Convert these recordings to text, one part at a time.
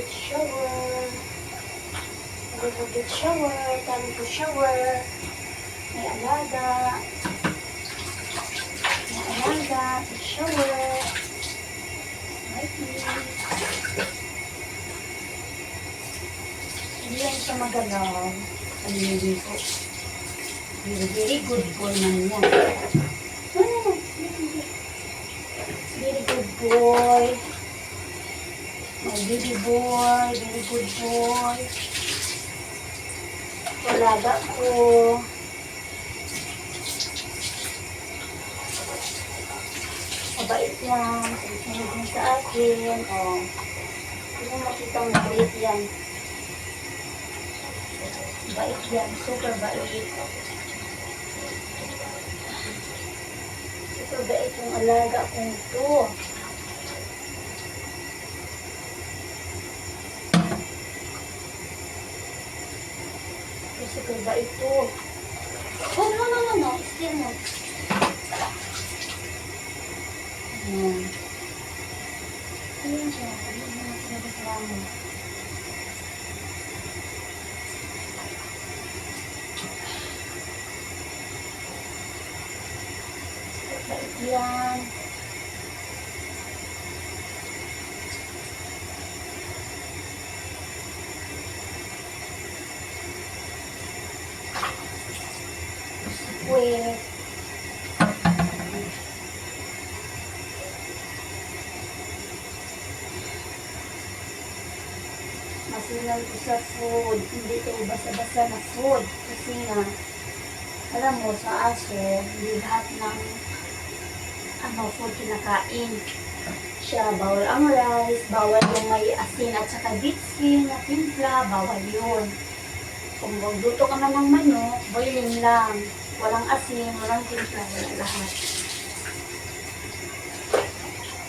good shower. Good shower. Time to shower. May alaga. May alaga. To shower. Okay. Hindi yan siya magalaw. Paniligin ko. Very good boy man yan. Very good boy. My baby boy. Very good boy. Alaga ko. Mabait yan. Sinunod mo sa akin. O. Hindi mo makita ang mabait yan. Bait yan. Super bait. Super bait yung alaga kong ito. Super bait ito. Oh, no. Still mo. Ayan. Ayan siya. Ayan mo na pinagkakalaman. Bait yan. Sweet. Masinan ko sa food. Hindi ito basa-basa na food. Kasi nga, alam mo, sa aso, hindi lahat ng food kinakain. Siya, bawal ang rice, bawal yung may asin at saka bitsin na timpla, bawal yun. Kung magluto ka man ng manok, boiling lang. Walang asin, walang timpla, wala lahat.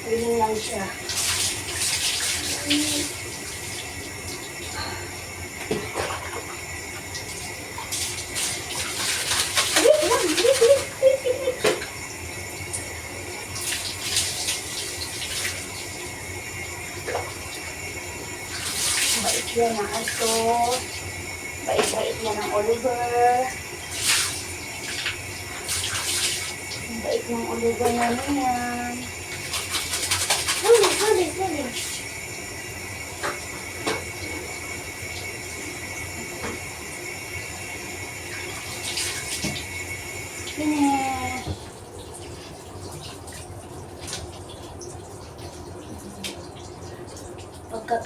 Boiling lang siya. Bait yan ang aso. Bait-bait yan ang Oliver. Bait ng Oliver namin yan. Huli.